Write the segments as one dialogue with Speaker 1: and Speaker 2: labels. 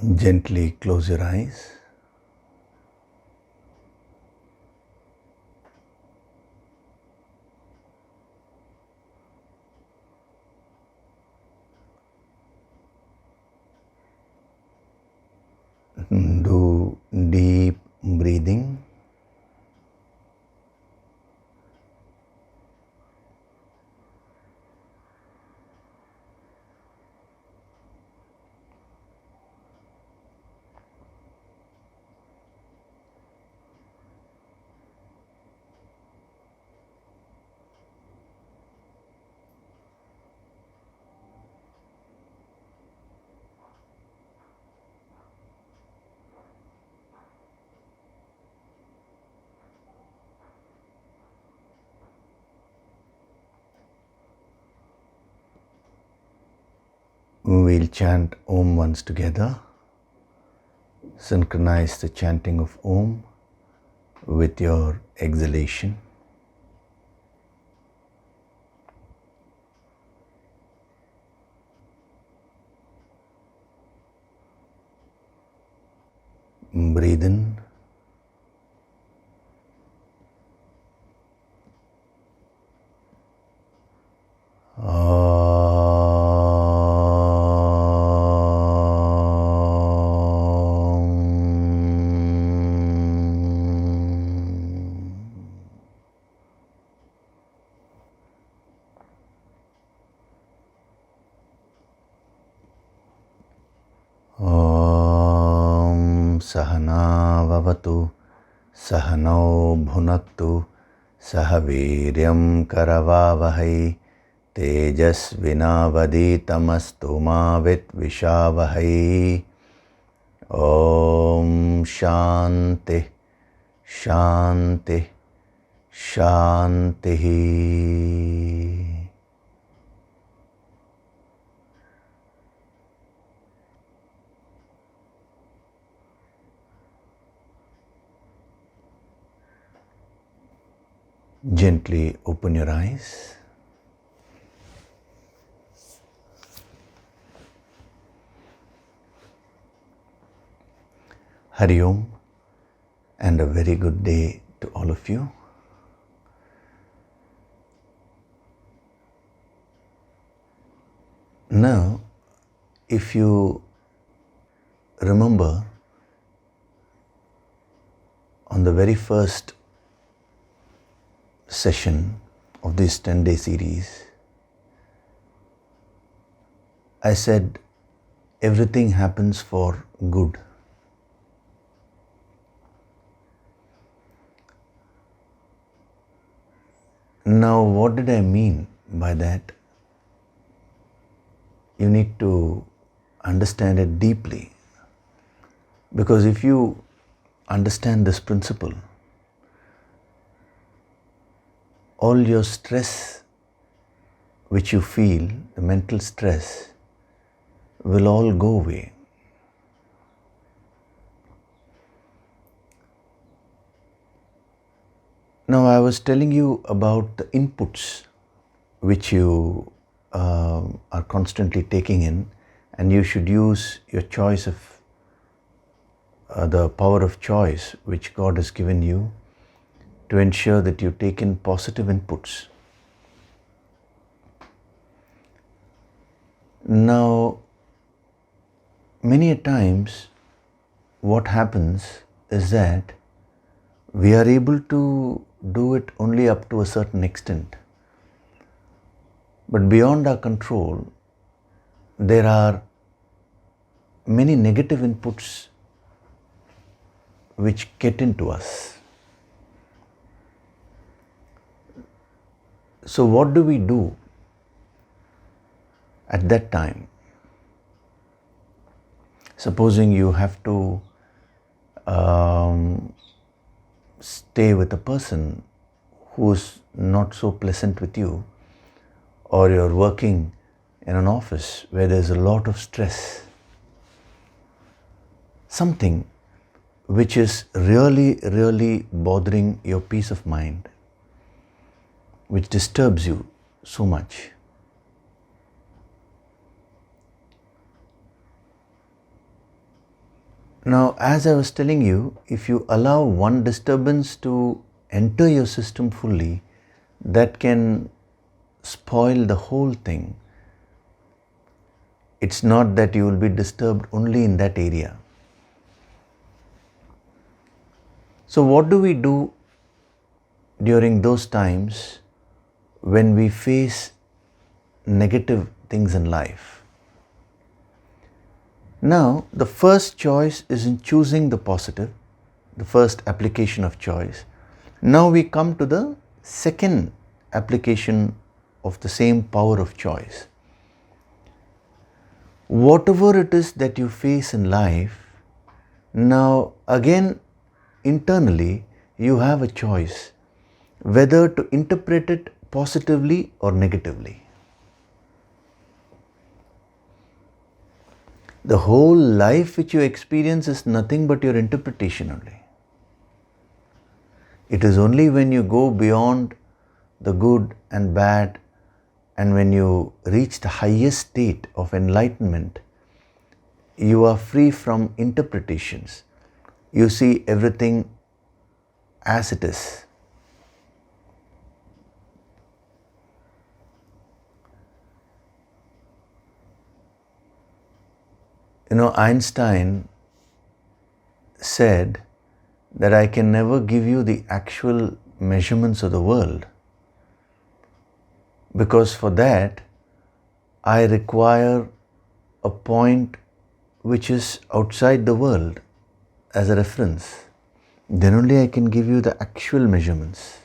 Speaker 1: Gently close your eyes. Do deep breathing. We'll chant Om once together. Synchronize the chanting of Om with your exhalation. Breathe in. Sahana vavatu, Sahanau bhunaktu, Sahaviryam karavavahai, Tejasvinavaditamastu ma vitvishavahai. Om Shanti, Shanti, Shanti. Gently open your eyes. Hari Om, and a very good day to all of you. Now, if you remember, on the very first session of this 10-day series, I said everything happens for good. Now, what did I mean by that? You need to understand it deeply, because if you understand this principle, all your stress which you feel, the mental stress, will all go away. Now, I was telling you about the inputs which you are constantly taking in, and you should use your choice of the power of choice which God has given you to ensure that you take in positive inputs. Now, many a times what happens is that we are able to do it only up to a certain extent. But beyond our control, there are many negative inputs which get into us. So what do we do at that time? Supposing you have to stay with a person who's not so pleasant with you, or you're working in an office where there's a lot of stress, something which is really bothering your peace of mind, which disturbs you so much. Now, as I was telling you, if you allow one disturbance to enter your system fully, that can spoil the whole thing. It's not that you will be disturbed only in that area. So what do we do during those times when we face negative things in life? Now, the first choice is in choosing the positive, the first application of choice. Now we come to the second application of the same power of choice. Whatever it is that you face in life, now again internally you have a choice whether to interpret it positively or negatively. The whole life which you experience is nothing but your interpretation only. It is only when you go beyond the good and bad, and when you reach the highest state of enlightenment, you are free from interpretations. You see everything as it is. Einstein said that I can never give you the actual measurements of the world, because for that I require a point which is outside the world as a reference. Then only I can give you the actual measurements.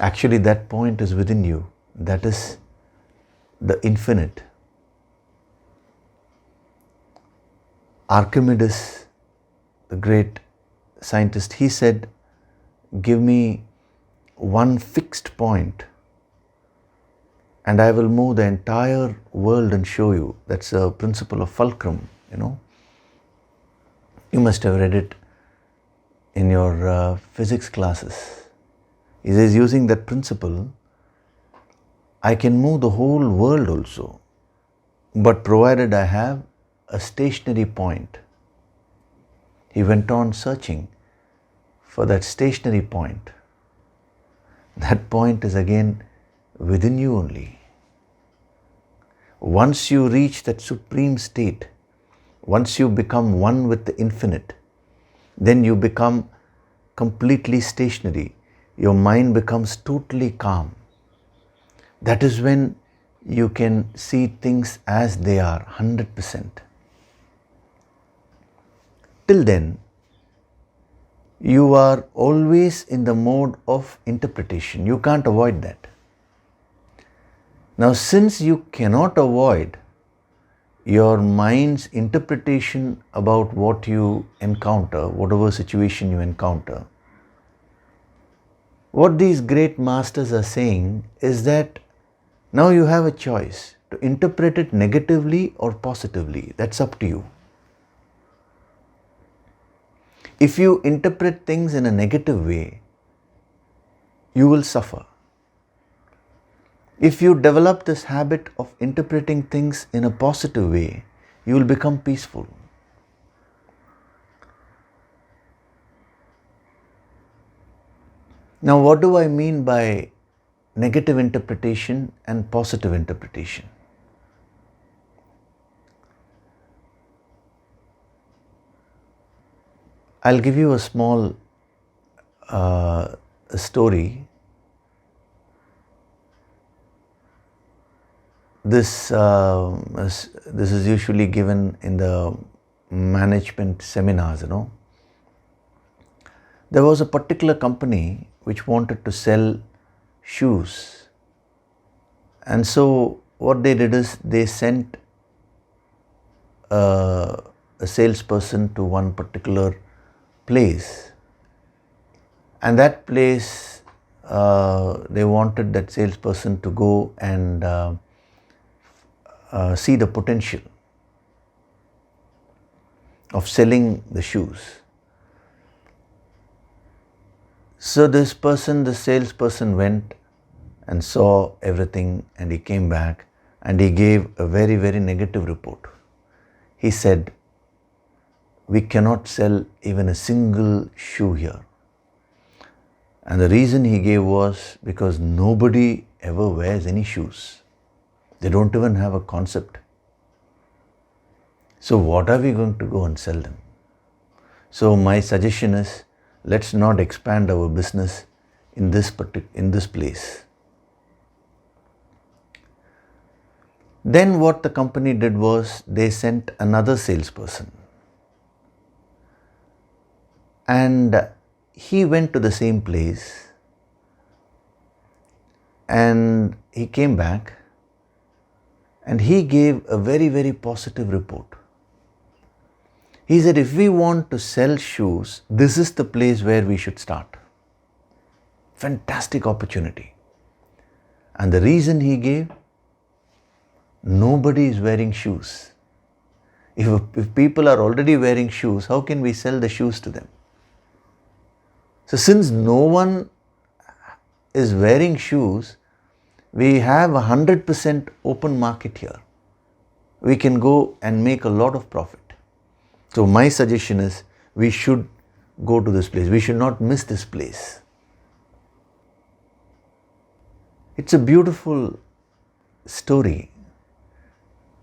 Speaker 1: Actually, that point is within you. That is the infinite. Archimedes, the great scientist, he said, give me one fixed point and I will move the entire world and show you. That's a principle of fulcrum, You must have read it in your physics classes. He says, using that principle, I can move the whole world also, but provided I have a stationary point. He went on searching for that stationary point. That point is again within you only. Once you reach that supreme state, once you become one with the infinite, then you become completely stationary. Your mind becomes totally calm. That is when you can see things as they are, 100%. Till then, you are always in the mode of interpretation. You can't avoid that. Now, since you cannot avoid your mind's interpretation about what you encounter, whatever situation you encounter, what these great masters are saying is that now you have a choice to interpret it negatively or positively. That's up to you. If you interpret things in a negative way, you will suffer. If you develop this habit of interpreting things in a positive way, you will become peaceful. Now, what do I mean by negative interpretation and positive interpretation? I'll give you a small story. This is usually given in the management seminars, There was a particular company which wanted to sell shoes. And so what they did is they sent a salesperson to one particular place. And that place, they wanted that salesperson to go and see the potential of selling the shoes. So this person, the salesperson, went and saw everything, and he came back and he gave a very, very negative report. he said, we cannot sell even a single shoe here. And the reason he gave was because nobody ever wears any shoes. They don't even have a concept. So what are we going to go and sell them? So my suggestion is, let's not expand our business in this place. Then what the company did was, they sent another salesperson. And he went to the same place and he came back and he gave a very, very positive report. He said, if we want to sell shoes, this is the place where we should start. Fantastic opportunity. And the reason he gave, nobody is wearing shoes. If people are already wearing shoes, how can we sell the shoes to them? So since no one is wearing shoes, we have 100% open market here. We can go and make a lot of profit. So my suggestion is, we should go to this place. We should not miss this place. It's a beautiful story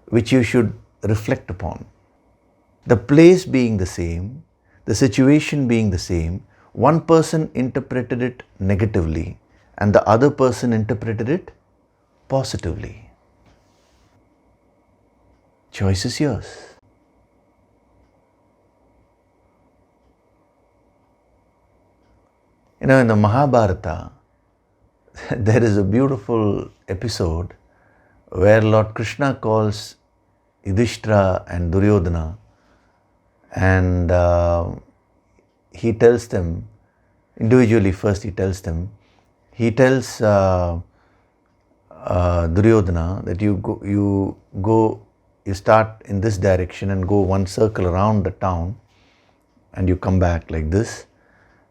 Speaker 1: which you should reflect upon. The place being the same, the situation being the same, one person interpreted it negatively and the other person interpreted it positively. Choice is yours. You know, in the Mahabharata, there is a beautiful episode where Lord Krishna calls Yogishri and Duryodhana, and he tells them, individually first he tells Duryodhana that you start in this direction and go one circle around the town and you come back like this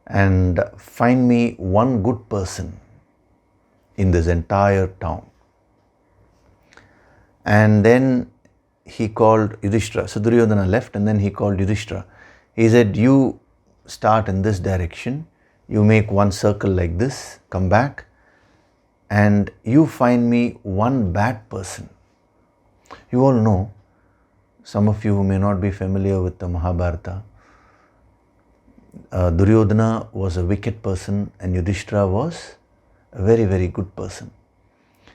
Speaker 1: and find me one good person in this entire town. And then he called Yogishri. So Duryodhana left and then he called Yogishri. He said, you start in this direction, you make one circle like this, come back, and you find me one bad person. You all know, some of you who may not be familiar with the Mahabharata, Duryodhana was a wicked person and Yogishri was a very, very good person.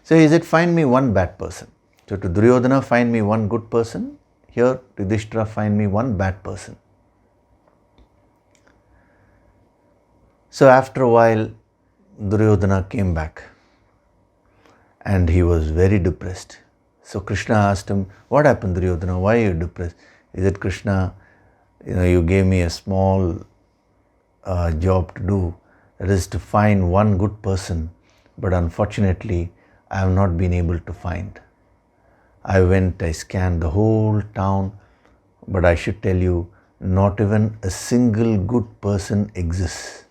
Speaker 1: So he said, find me one bad person. So to Duryodhana, find me one good person. Here to Yogishri, find me one bad person. So after a while, Duryodhana came back and he was very depressed. So Krishna asked him, what happened, Duryodhana? Why are you depressed? He said, Krishna, you gave me a small job to do, that is to find one good person, but unfortunately I have not been able to find. I scanned the whole town, but I should tell you, not even a single good person exists.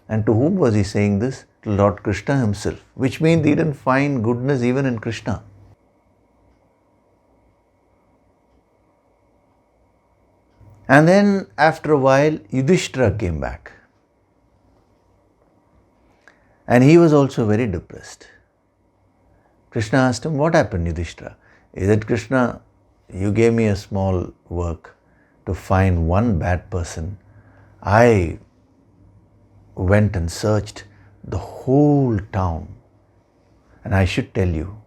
Speaker 1: And to whom was he saying this? To Lord Krishna himself, which means he didn't find goodness even in Krishna. And then after a while, Yogishri came back. And he was also very depressed. Krishna asked him, what happened, Yogishri? He said, Krishna, you gave me a small work to find one bad person. I went and searched the whole town. And I should tell you,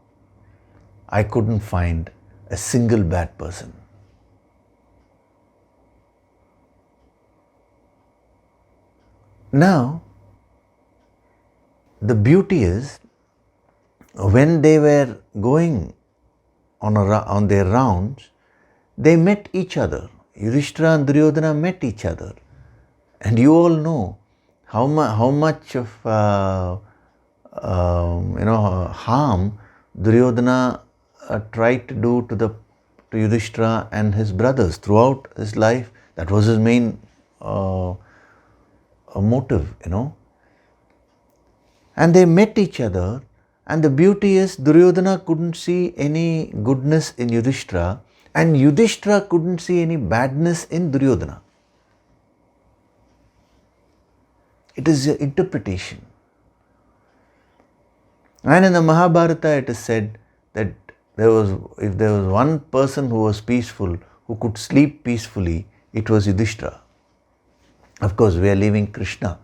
Speaker 1: I couldn't find a single bad person. Now, the beauty is, when they were going on their rounds, they met each other. Yogishri and Duryodhana met each other. And you all know how much of harm Duryodhana tried to do to Yogishri and his brothers throughout his life. That was his main motive, And they met each other, and the beauty is Duryodhana couldn't see any goodness in Yogishri And Yudhishthira couldn't see any badness in Duryodhana. It is your interpretation. And in the Mahabharata it is said that if there was one person who was peaceful, who could sleep peacefully, it was Yudhishthira. Of course, we are leaving Krishna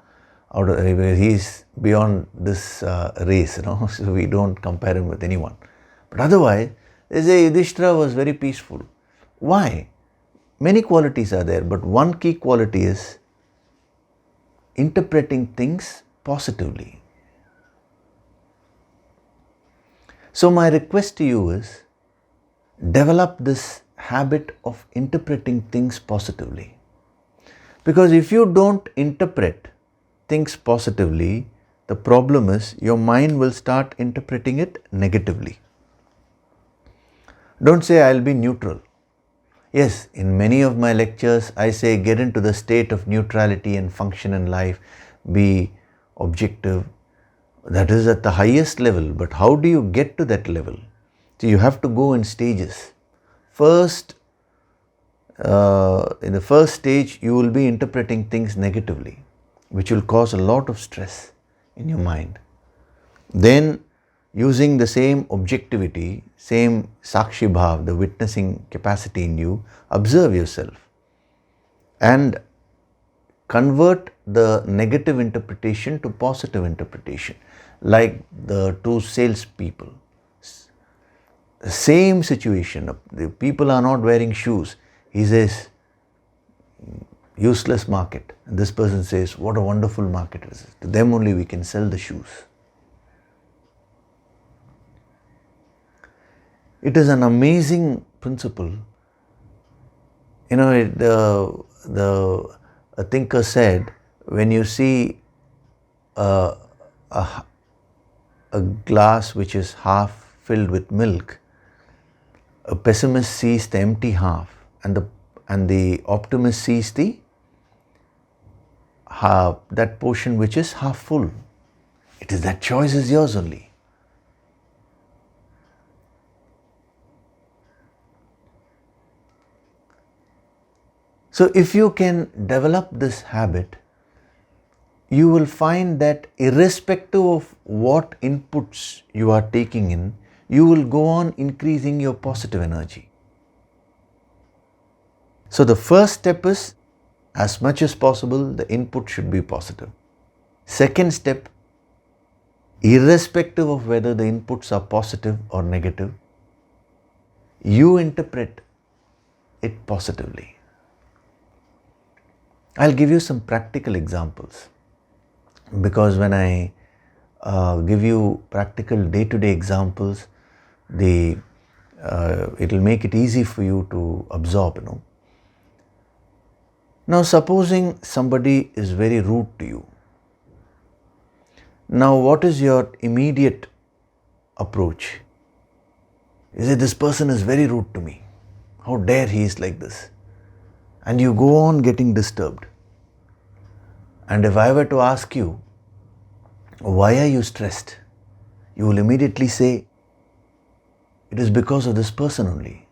Speaker 1: out of, he is beyond this race, so we don't compare him with anyone. But otherwise, they say Yudhishthira was very peaceful. Why? Many qualities are there, but one key quality is interpreting things positively. So my request to you is, develop this habit of interpreting things positively. Because if you don't interpret things positively, the problem is your mind will start interpreting it negatively. Don't say I'll be neutral. Yes, in many of my lectures I say get into the state of neutrality and function in life, be objective. That is at the highest level, but how do you get to that level? So you have to go in stages. First, in the first stage, you will be interpreting things negatively, which will cause a lot of stress in your mind. Then, using the same objectivity, same sakshi bhav, the witnessing capacity in you, observe yourself and convert the negative interpretation to positive interpretation. Like the two salespeople. Same situation, the people are not wearing shoes. He says, useless market. And this person says, what a wonderful market it is. To them only we can sell the shoes. It is an amazing principle. A thinker said, when you see a glass which is half filled with milk, a pessimist sees the empty half, and the optimist sees the half, that portion which is half full. It is that choice is yours only. So if you can develop this habit, you will find that irrespective of what inputs you are taking in, you will go on increasing your positive energy. So the first step is, as much as possible, the input should be positive. Second step, irrespective of whether the inputs are positive or negative, you interpret it positively. I'll give you some practical examples, because when I give you practical day-to-day examples, it will make it easy for you to absorb. Now, supposing somebody is very rude to you. Now, what is your immediate approach? You say, this person is very rude to me. How dare he is like this? And you go on getting disturbed. And if I were to ask you, why are you stressed? You will immediately say, it is because of this person only.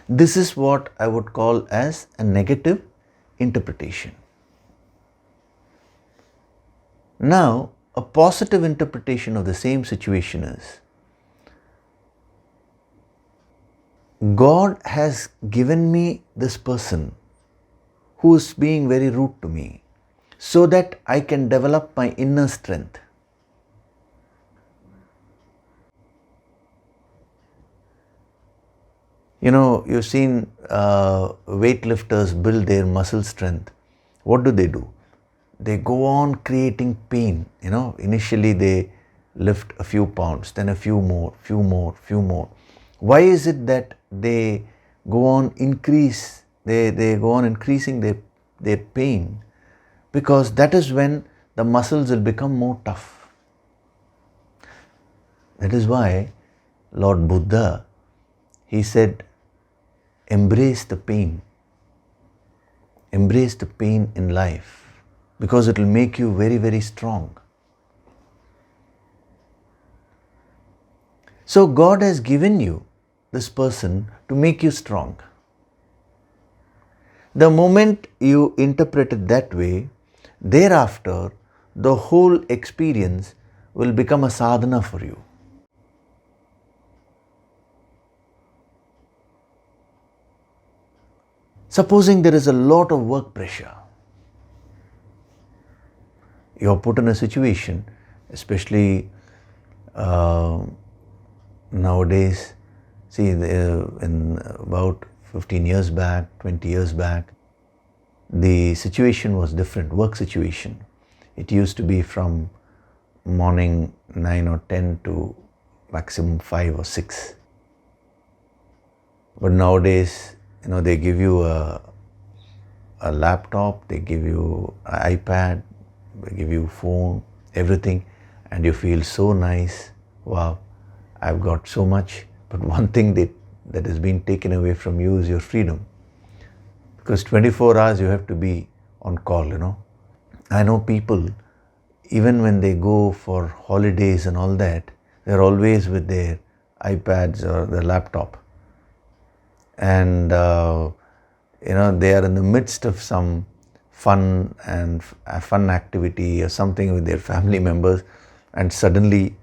Speaker 1: This is what I would call as a negative interpretation. Now, a positive interpretation of the same situation is, God has given me this person who is being very rude to me, so that I can develop my inner strength. You've seen weightlifters build their muscle strength. What do? They go on creating pain. Initially they lift a few pounds, then a few more. Why is it that they go on they go on increasing their pain? Because that is when the muscles will become more tough. That is why Lord Buddha, he said, embrace the pain. Embrace the pain in life, because it will make you very, very strong. So God has given you this person to make you strong. The moment you interpret it that way, thereafter, the whole experience will become a sadhana for you. Supposing there is a lot of work pressure, you are put in a situation, especially nowadays, see, in about 15 years back, 20 years back, the situation was different, work situation. It used to be from morning 9 or 10 to maximum 5 or 6. But nowadays, they give you a laptop, they give you an iPad, they give you phone, everything, and you feel so nice. Wow, I've got so much. But one thing that has been taken away from you is your freedom. Because 24 hours you have to be on call, I know people, even when they go for holidays and all that, they're always with their iPads or their laptop. And they are in the midst of some fun activity or something with their family members, and suddenly,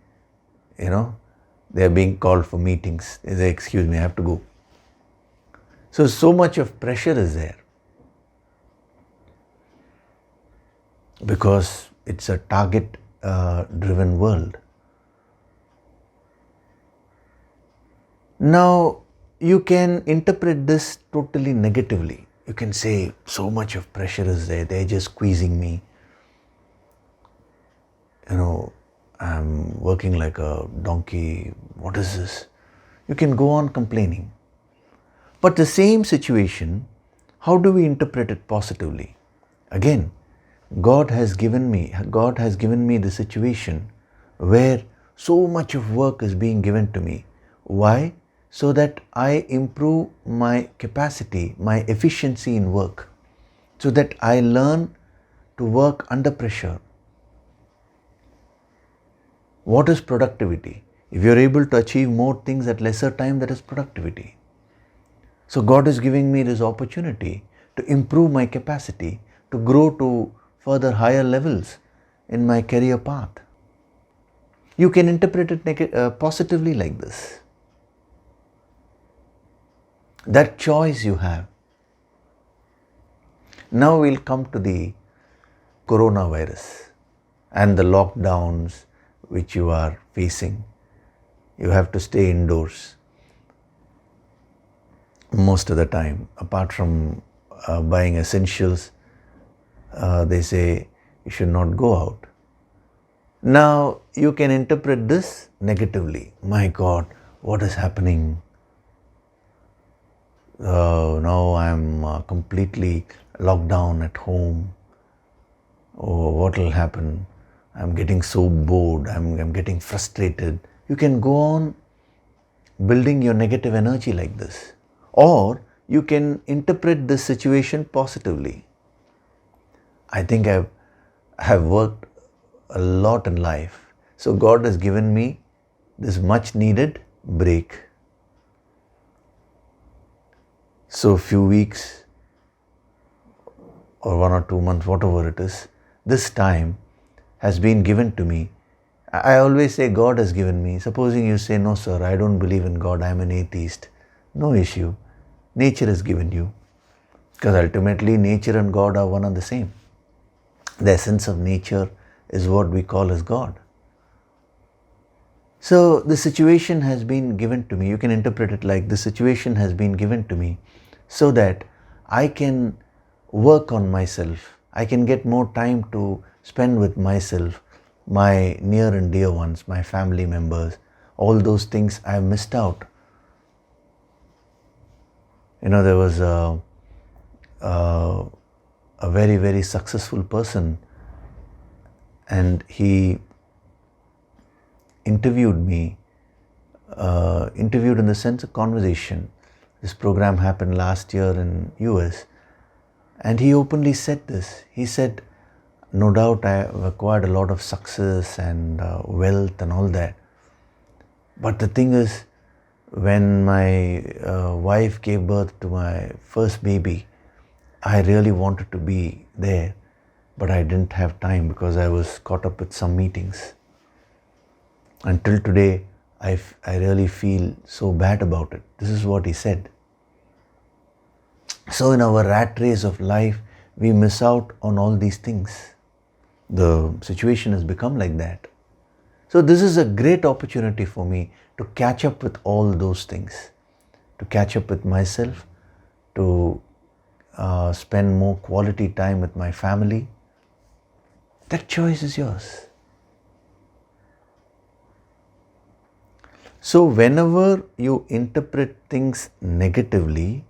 Speaker 1: they are being called for meetings. They say, excuse me, I have to go. So much of pressure is there because it's a target driven world. Now, you can interpret this totally negatively. You can say, so much of pressure is there, they're just squeezing me. I'm working like a donkey, what is this? You can go on complaining. But the same situation, how do we interpret it positively? Again, God has given me the situation where so much of work is being given to me. Why? So that I improve my capacity, my efficiency in work, so that I learn to work under pressure. What is productivity? If you're able to achieve more things at lesser time, that is productivity. So God is giving me this opportunity to improve my capacity, to grow to further higher levels in my career path. You can interpret it positively like this. That choice you have. Now we'll come to the coronavirus and the lockdowns which you are facing. You have to stay indoors most of the time. Apart from buying essentials, they say you should not go out. Now you can interpret this negatively. My God, what is happening? Now I'm completely locked down at home. Oh, what will happen? I'm getting so bored, I'm getting frustrated. You can go on building your negative energy like this. Or you can interpret this situation positively. I think I have worked a lot in life. So God has given me this much needed break. So few weeks or 1 or 2 months, whatever it is, this time has been given to me. I always say God has given me. Supposing you say, no sir, I don't believe in God, I am an atheist. No issue. Nature has given you. Because ultimately nature and God are one and the same. The essence of nature is what we call as God. So the situation has been given to me. You can interpret it like the situation has been given to me so that I can work on myself. I can get more time to spend with myself, my near and dear ones, my family members, all those things I have missed out. There was a very, very successful person, and he interviewed me, interviewed in the sense of conversation. This program happened last year in US, and he openly said this. He said, no doubt I have acquired a lot of success and wealth and all that. But the thing is, When my wife gave birth to my first baby, I really wanted to be there, but I didn't have time because I was caught up with some meetings. Until today, I really feel so bad about it. This is what he said. So in our rat race of life, we miss out on all these things. The situation has become like that. So this is a great opportunity for me to catch up with all those things, to catch up with myself, to spend more quality time with my family. That choice is yours. So whenever you interpret things negatively,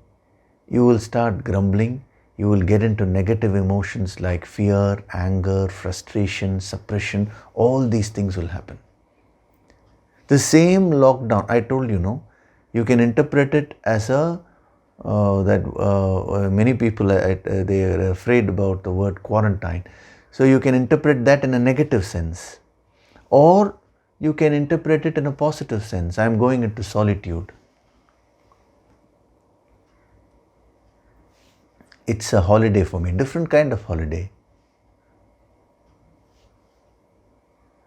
Speaker 1: you will start grumbling, you will get into negative emotions like fear, anger, frustration, suppression. All these things will happen. The same lockdown, I told you, no, you can interpret it as many people, they are afraid about the word quarantine. So you can interpret that in a negative sense. Or you can interpret it in a positive sense. I am going into solitude. It's a holiday for me, different kind of holiday.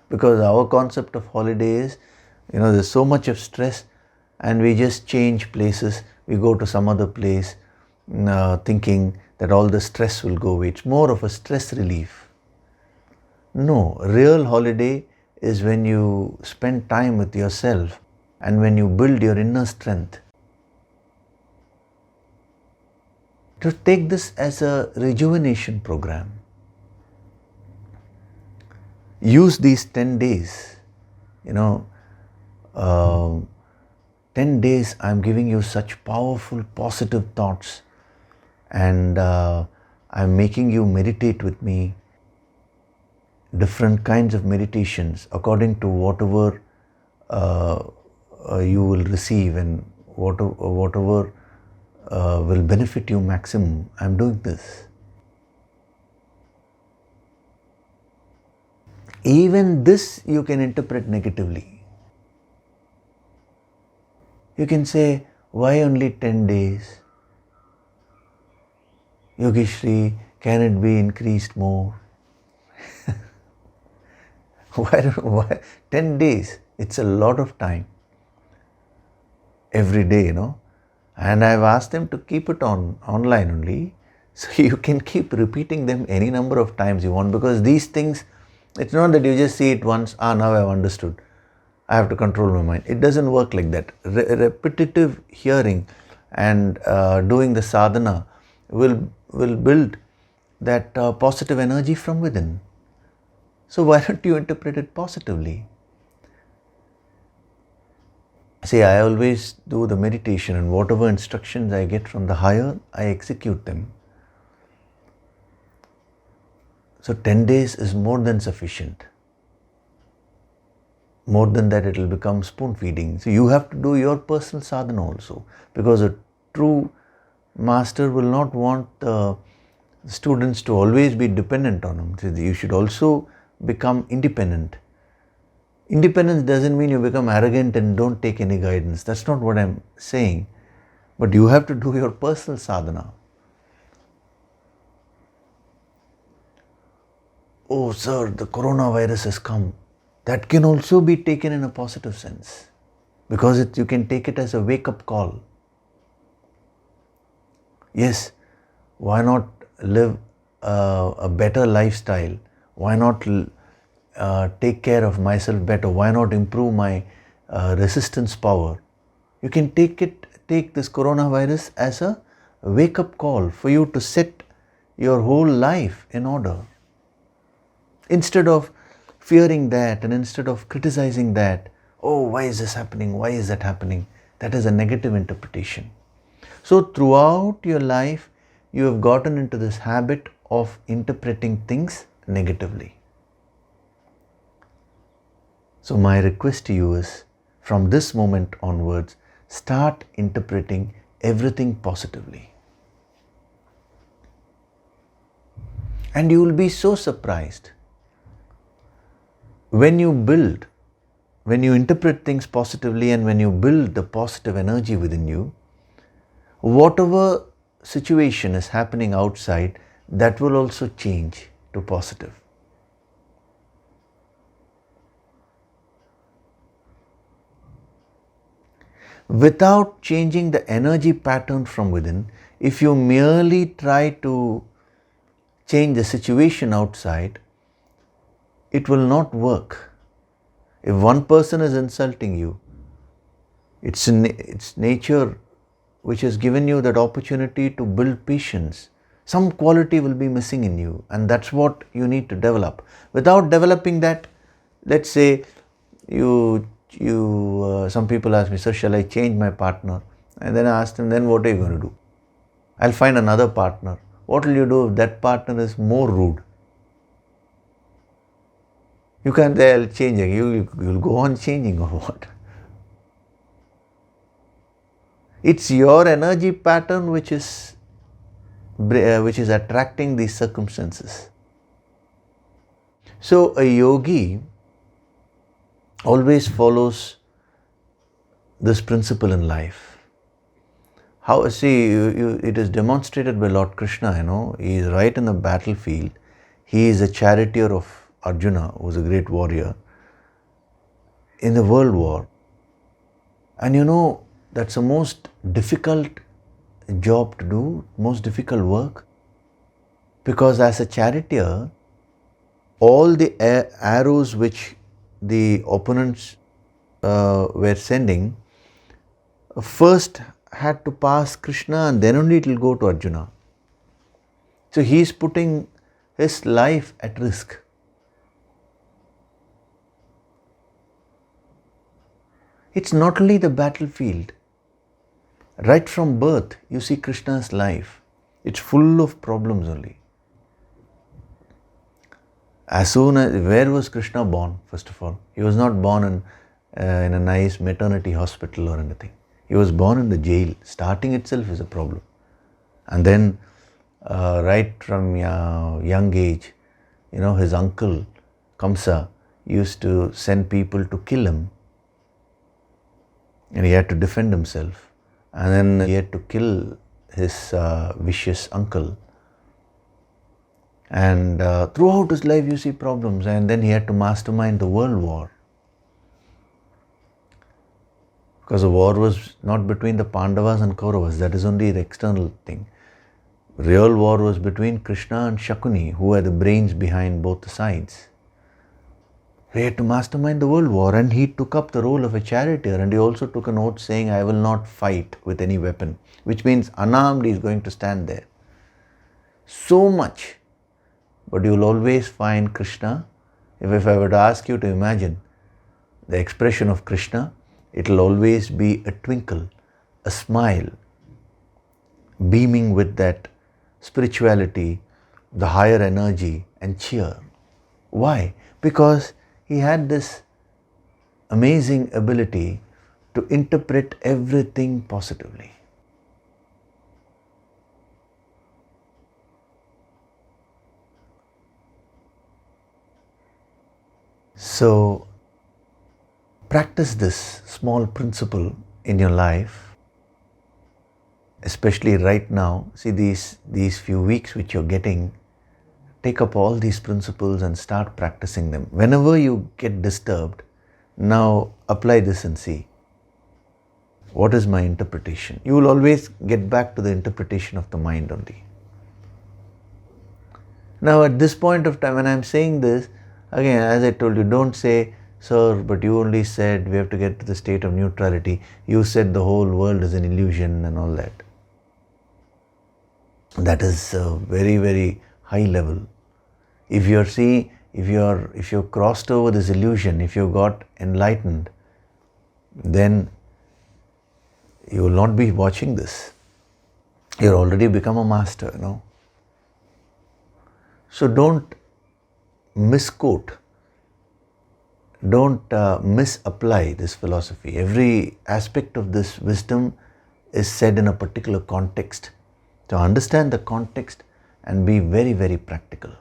Speaker 1: Because our concept of holiday is, there's so much of stress and we just change places. We go to some other place thinking that all the stress will go away. It's more of a stress relief. No, real holiday is when you spend time with yourself and when you build your inner strength. To take this as a rejuvenation program. Use these 10 days. 10 days I'm giving you such powerful positive thoughts and I'm making you meditate with me. Different kinds of meditations according to whatever you will receive and whatever will benefit you maximum. I'm doing this. Even this you can interpret negatively. You can say, why only 10 days? Yogishri, can it be increased more? Why 10 days? It's a lot of time. Every day, And I've asked them to keep it online only. So you can keep repeating them any number of times you want, because these things, it's not that you just see it once, now I've understood. I have to control my mind. It doesn't work like that. Repetitive hearing and doing the sadhana will build that positive energy from within. So why don't you interpret it positively? See, I always do the meditation and whatever instructions I get from the higher, I execute them. So 10 days is more than sufficient. More than that, it will become spoon feeding. So you have to do your personal sadhana also, because a true master will not want the students to always be dependent on him. So you should also become independent. Independence doesn't mean you become arrogant and don't take any guidance. That's not what I'm saying. But you have to do your personal sadhana. Oh, sir, the coronavirus has come. That can also be taken in a positive sense, because you can take it as a wake-up call. Yes, why not live a better lifestyle? Why not take care of myself better? Why not improve my resistance power? You can take this coronavirus as a wake-up call for you to set your whole life in order. Instead of fearing that and instead of criticizing that, oh, why is this happening? Why is that happening? That is a negative interpretation. So throughout your life, you have gotten into this habit of interpreting things negatively. So my request to you is, from this moment onwards, start interpreting everything positively. And you will be so surprised. When you build when you interpret things positively and when you build the positive energy within you, whatever situation is happening outside, that will also change to positive. Without changing the energy pattern from within, if you merely try to change the situation outside, it will not work. If one person is insulting you, it's nature which has given you that opportunity to build patience. Some quality will be missing in you, and that's what you need to develop. Without developing that, let's say some people ask me, sir, shall I change my partner? And then I ask them, then what are you going to do? I'll find another partner. What will you do if that partner is more rude? You can't say, I'll change. You'll go on changing or what? It's your energy pattern which is attracting these circumstances. So a yogi always follows this principle in life. It is demonstrated by Lord Krishna, he is right in the battlefield. He is a charioteer of Arjuna, who was a great warrior in the world war. And that's the most difficult job to do, most difficult work. Because as a charioteer, all the arrows which the opponents were sending first had to pass Krishna and then only it will go to Arjuna. So he is putting his life at risk. It's not only the battlefield. Right from birth, you see Krishna's life. It's full of problems only. Where was Krishna born, first of all? He was not born in a nice maternity hospital or anything. He was born in the jail. Starting itself is a problem. And then, right from young age, his uncle, Kamsa, used to send people to kill him. And he had to defend himself. And then he had to kill his vicious uncle. And throughout his life you see problems. And then he had to mastermind the world war. Because the war was not between the Pandavas and Kauravas. That is only the external thing. Real war was between Krishna and Shakuni, who were the brains behind both the sides. He had to mastermind the world war, and he took up the role of a charioteer, and he also took an oath saying, I will not fight with any weapon, which means unarmed he is going to stand there. So much. But you will always find Krishna. If I were to ask you to imagine the expression of Krishna, it will always be a twinkle, a smile, beaming with that spirituality, the higher energy and cheer. Why? Because he had this amazing ability to interpret everything positively. So, practice this small principle in your life, especially right now. See, these few weeks which you're getting, take up all these principles and start practicing them. Whenever you get disturbed, now apply this and see, what is my interpretation? You will always get back to the interpretation of the mind only. Now at this point of time when I'm saying this, again, as I told you, don't say, sir, but you only said we have to get to the state of neutrality. You said the whole world is an illusion and all that. That is very, very high level. If you're crossed over this illusion, if you got enlightened, then you will not be watching this. You've already become a master, So don't misquote. Don't misapply this philosophy. Every aspect of this wisdom is said in a particular context. So understand the context and be very, very practical.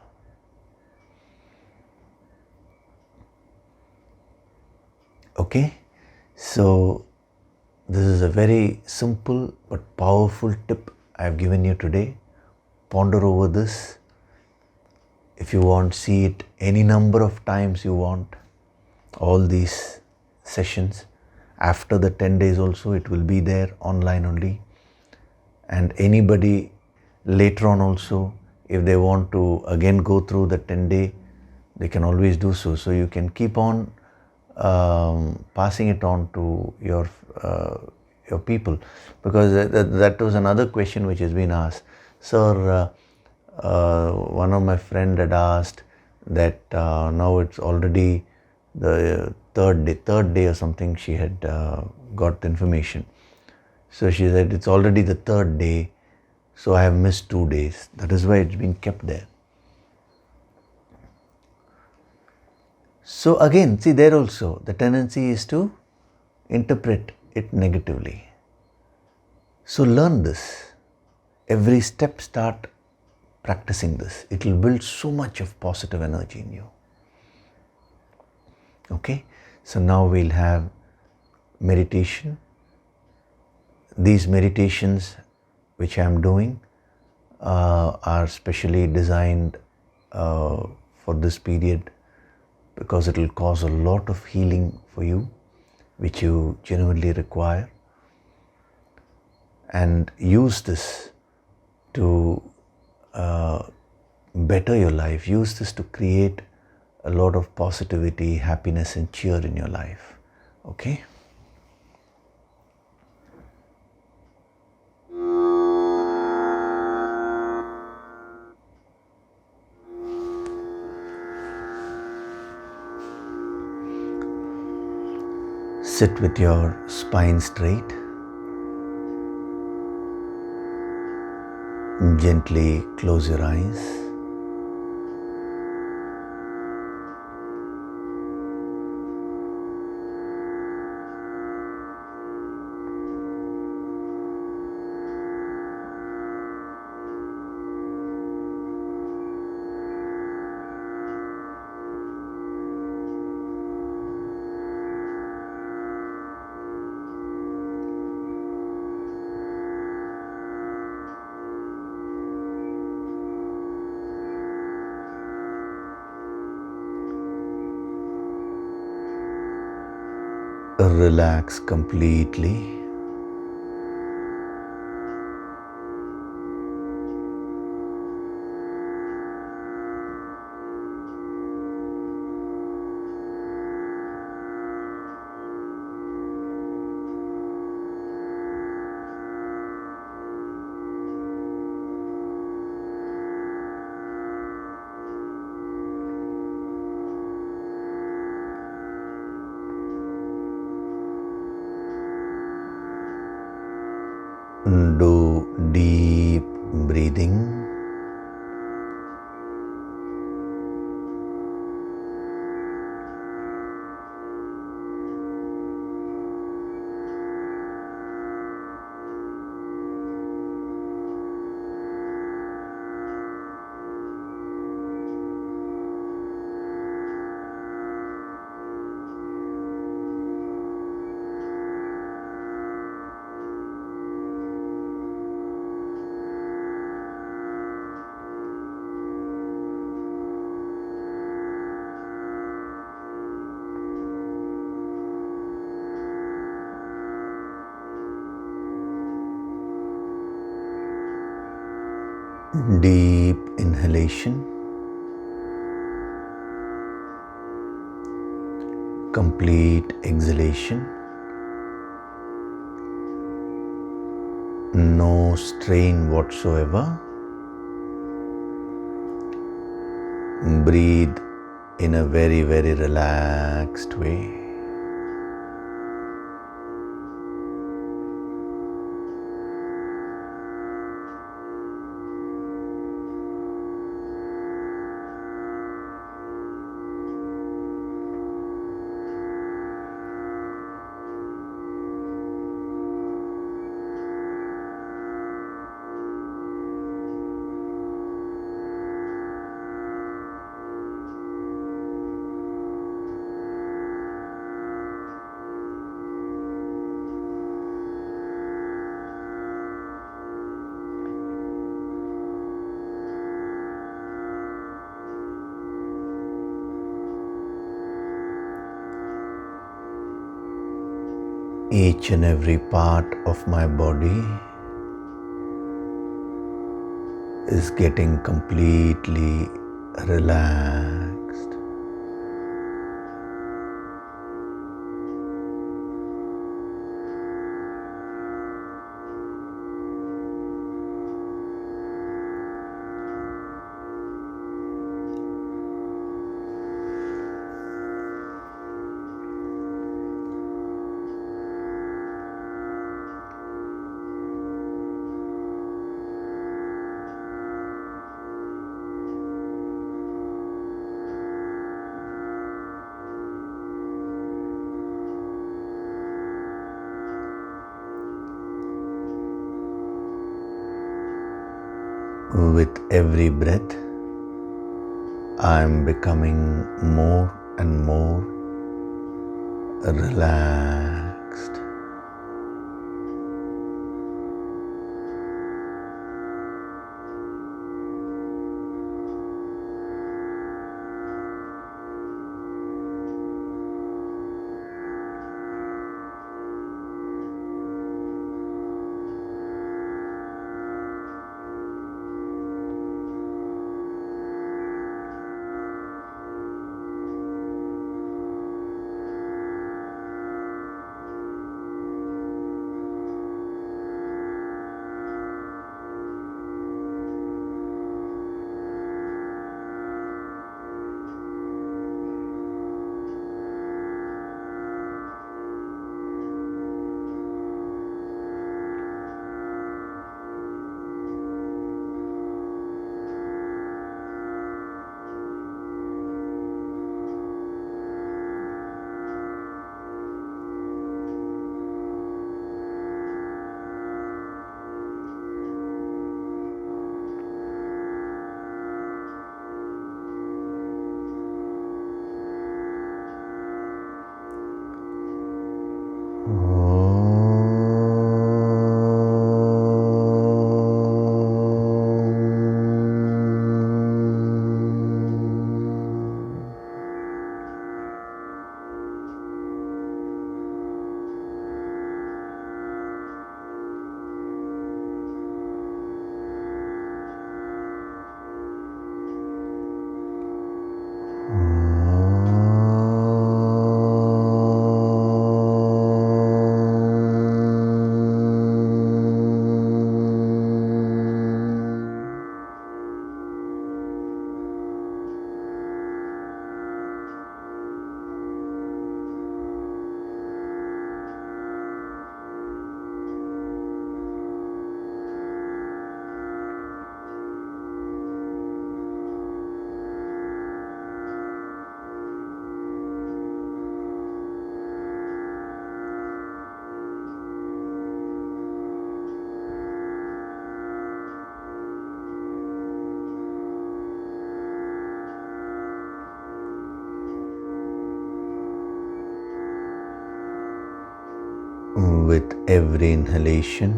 Speaker 1: Okay, so this is a very simple but powerful tip I have given you today. Ponder over this. If you want, see it any number of times you want, all these sessions. After the 10 days also, it will be there online only. And anybody later on also, if they want to again go through the 10-day, they can always do so. So you can keep on passing it on to your people, because that was another question which has been asked. Sir, one of my friend had asked that now it's already the third day or something, she had got the information. So she said it's already the third day, so I have missed 2 days. That is why it's been kept there. So again, see, there also the tendency is to interpret it negatively. So learn this. Every step start practicing this. It will build so much of positive energy in you. Okay, so now we'll have meditation. These meditations which I am doing are specially designed for this period, because it will cause a lot of healing for you, which you genuinely require. And use this to better your life. Use this to create a lot of positivity, happiness and cheer in your life. Okay? Sit with your spine straight. Gently close your eyes. Relax completely. Do deep breathing. Deep inhalation. Complete exhalation. No strain whatsoever. Breathe in a very, very relaxed way. Each and every part of my body is getting completely relaxed. With every breath, I am becoming more and more relaxed. With every inhalation,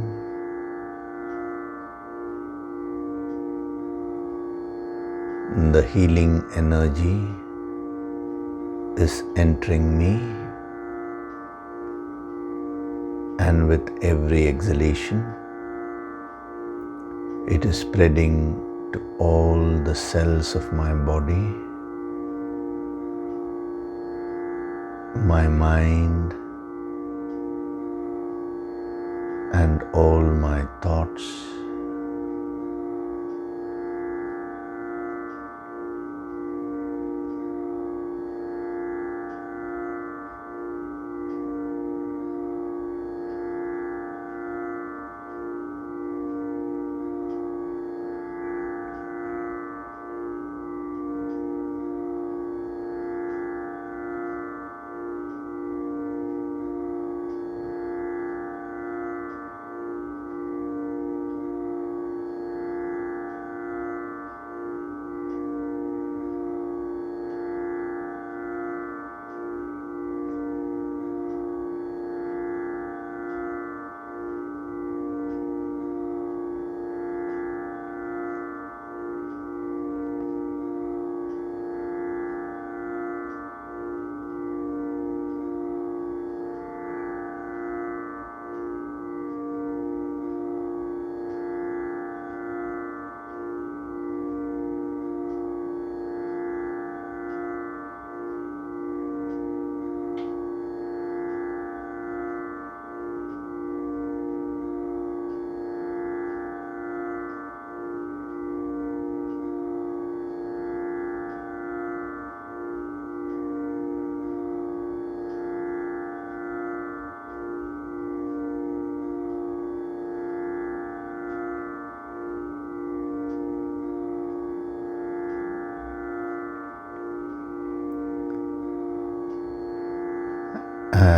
Speaker 1: the healing energy is entering me, and with every exhalation, it is spreading to all the cells of my body, my mind, and all my thoughts.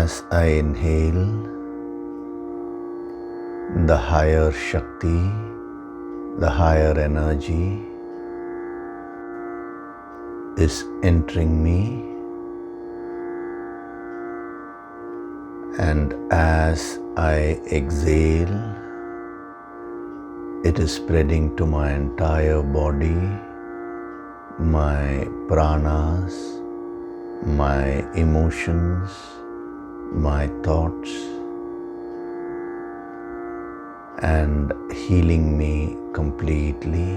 Speaker 1: As I inhale, the higher Shakti, the higher energy is entering me, and as I exhale, it is spreading to my entire body, my pranas, my emotions, my thoughts, and healing me completely.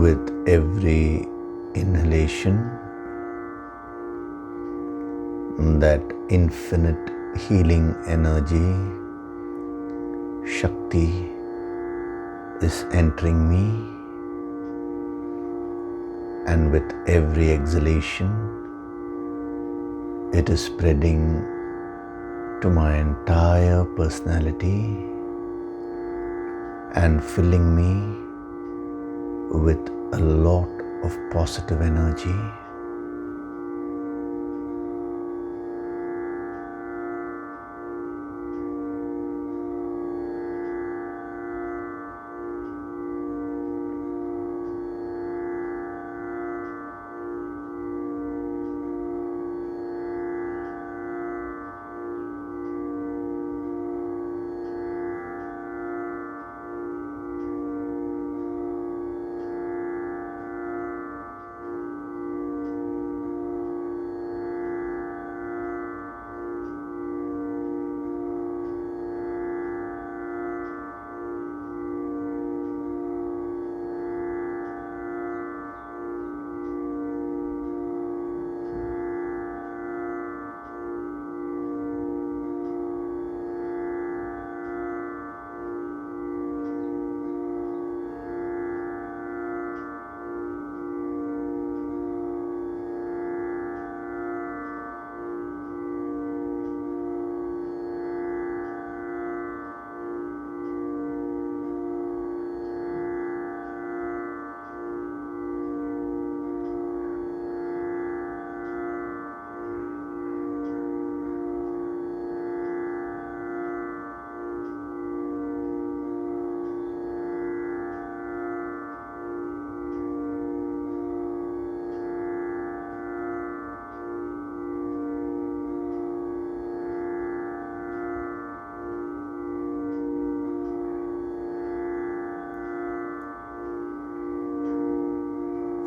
Speaker 1: With every inhalation, that infinite healing energy, Shakti, is entering me, and with every exhalation, it is spreading to my entire personality and filling me with a lot of positive energy.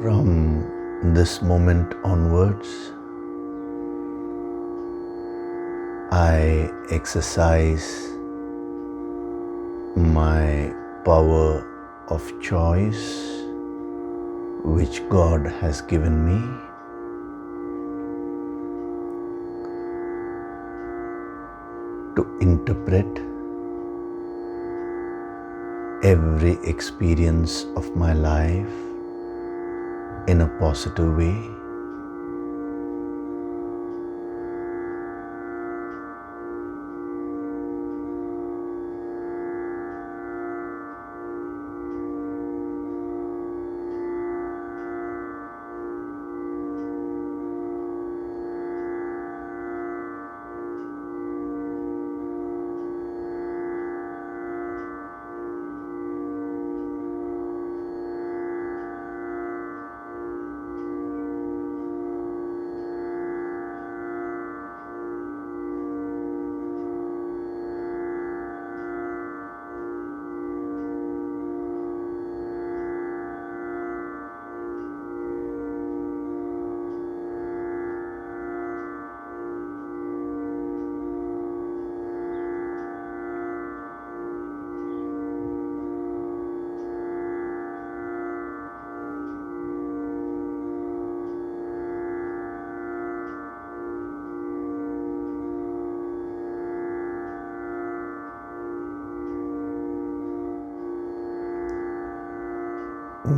Speaker 1: From this moment onwards, I exercise my power of choice which God has given me, to interpret every experience of my life in a positive way.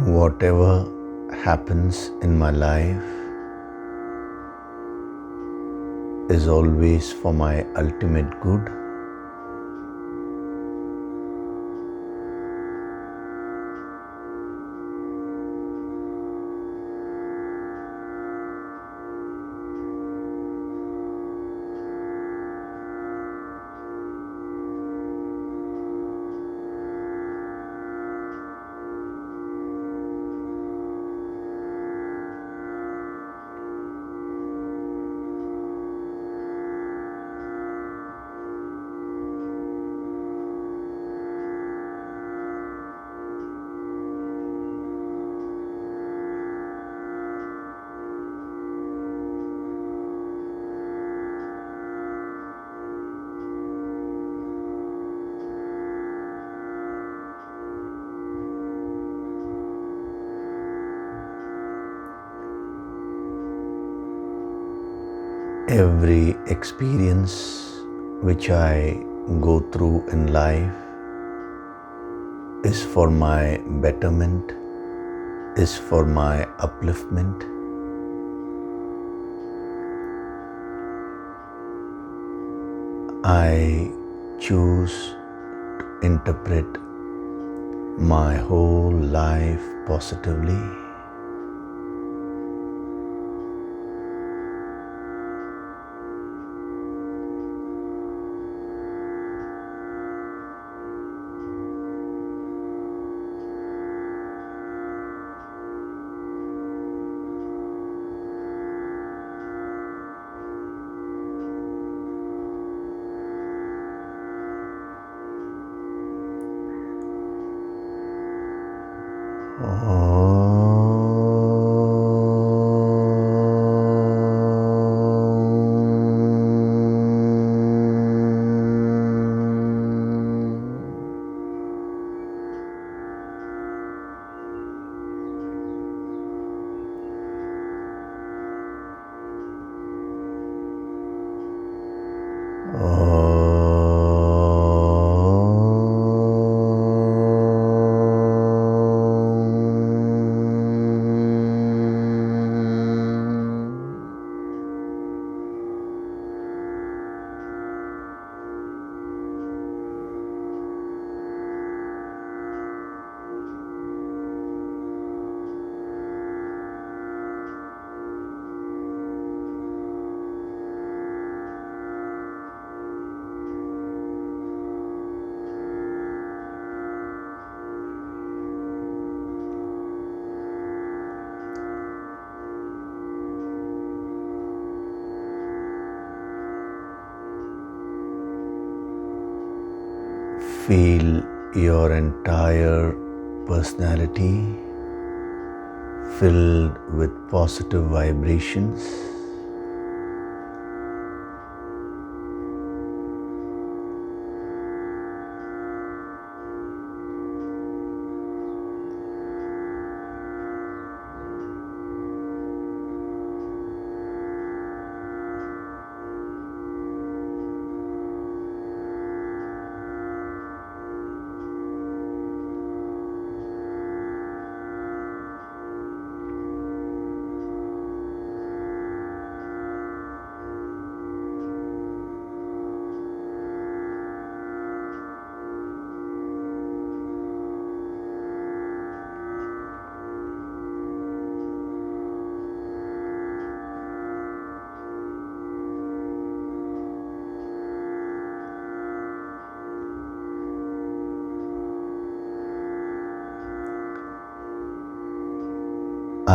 Speaker 1: Whatever happens in my life is always for my ultimate good. Every experience which I go through in life is for my betterment, is for my upliftment. I choose to interpret my whole life positively. Feel your entire personality filled with positive vibrations.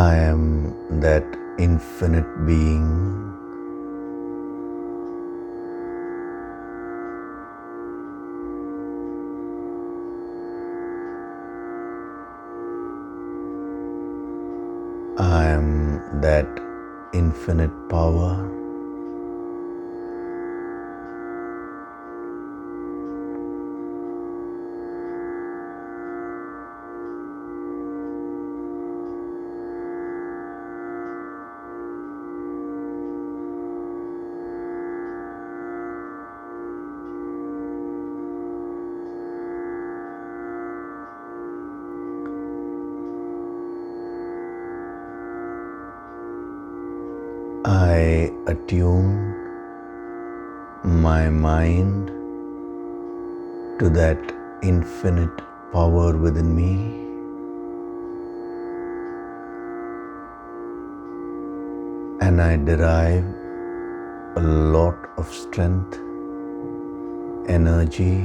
Speaker 1: I am that infinite being. I am that infinite power. I attune my mind to that infinite power within me. And I derive a lot of strength, energy,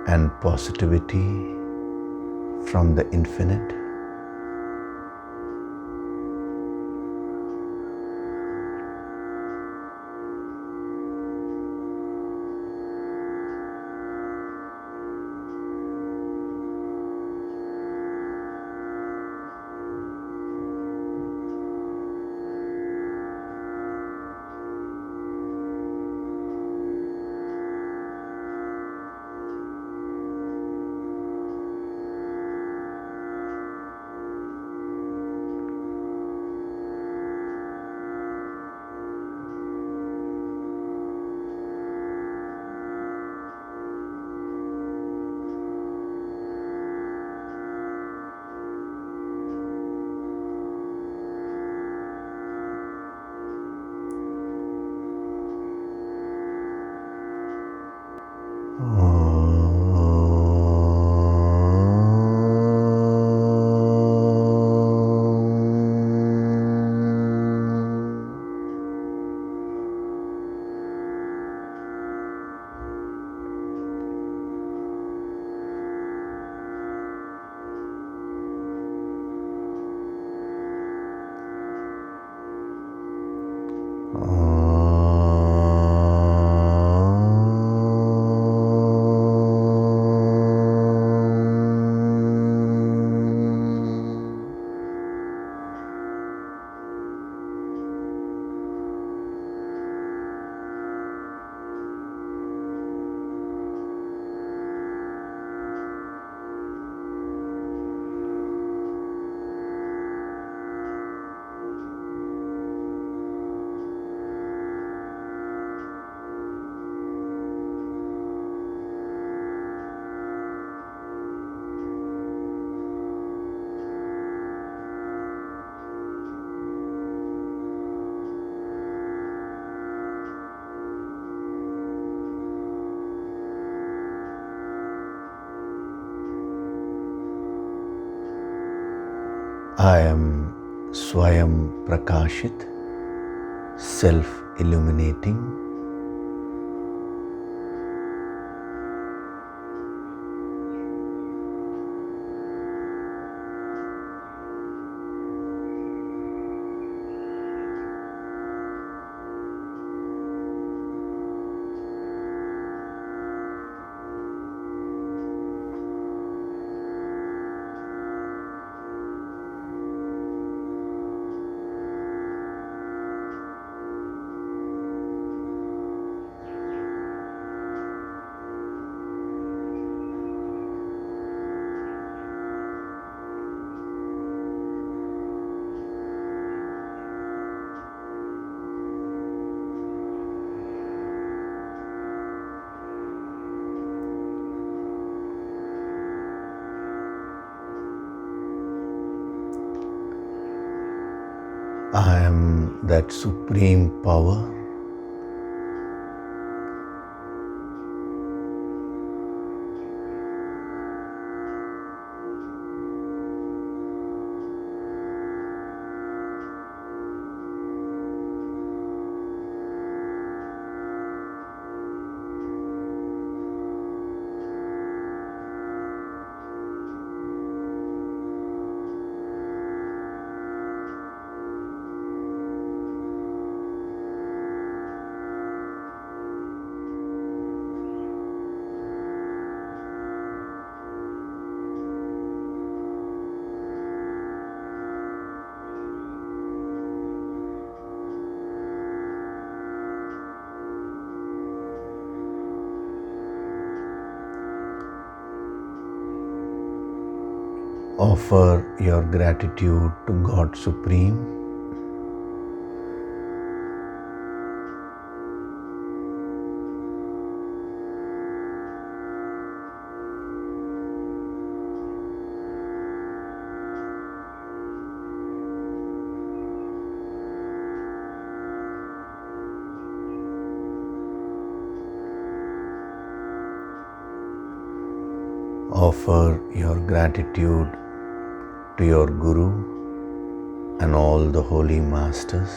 Speaker 1: and positivity from the infinite. I am Swayam Prakashit, self-illuminating. I am that supreme power. Offer your gratitude to God Supreme. Offer your gratitude to your Guru and all the holy masters.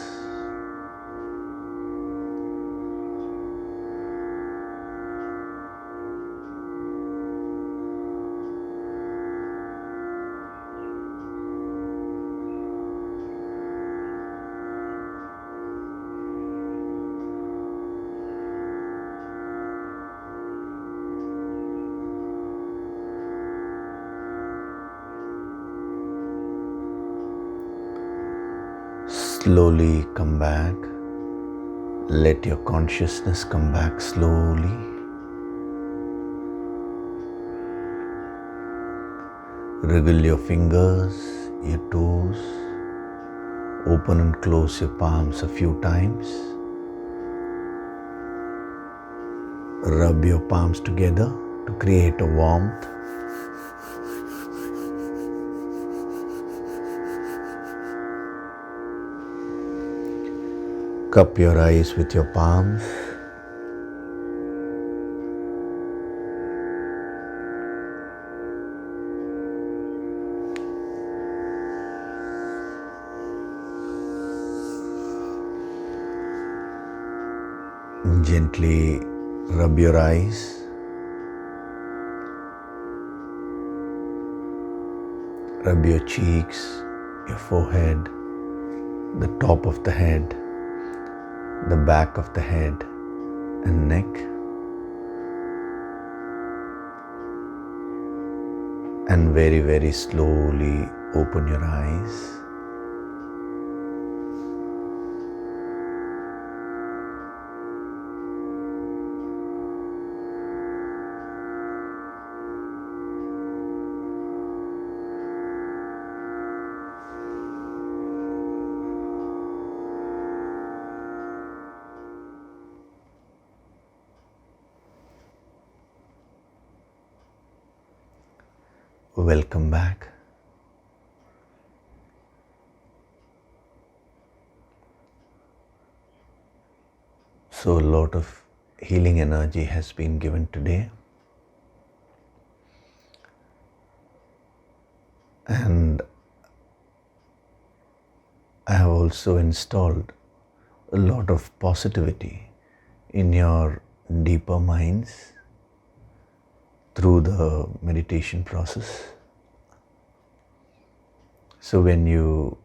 Speaker 1: Slowly come back. Let your consciousness come back slowly. Wriggle your fingers, your toes. Open and close your palms a few times. Rub your palms together to create a warmth. Cup your eyes with your palms. Gently rub your eyes. Rub your cheeks, your forehead, the top of the head, the back of the head and neck. And very, very slowly open your eyes. Welcome back. So a lot of healing energy has been given today. And I have also installed a lot of positivity in your deeper minds through the meditation process. So when you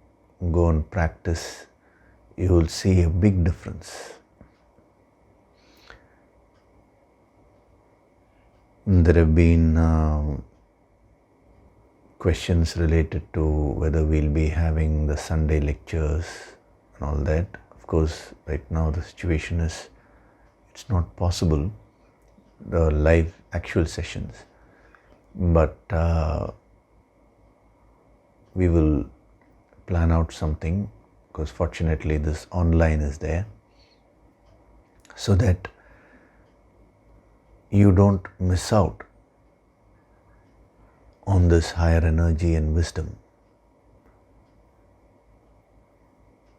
Speaker 1: go and practice, you will see a big difference. There have been questions related to whether we'll be having the Sunday lectures and all that. Of course, right now the situation is, it's not possible, the live actual sessions, but we will plan out something, because fortunately this online is there, so that you don't miss out on this higher energy and wisdom.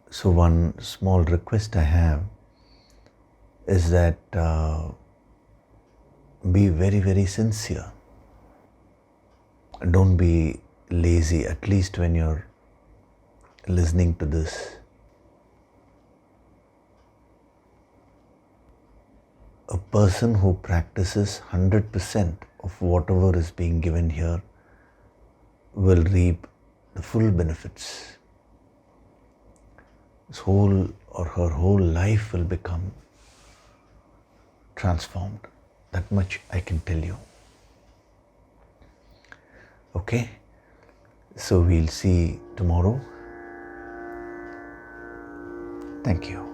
Speaker 1: So one small request I have is that be very, very sincere. Don't be lazy, at least when you're listening to this. A person who practices 100% of whatever is being given here will reap the full benefits. His whole or her whole life will become transformed. That much I can tell you. Okay? So we'll see tomorrow. Thank you.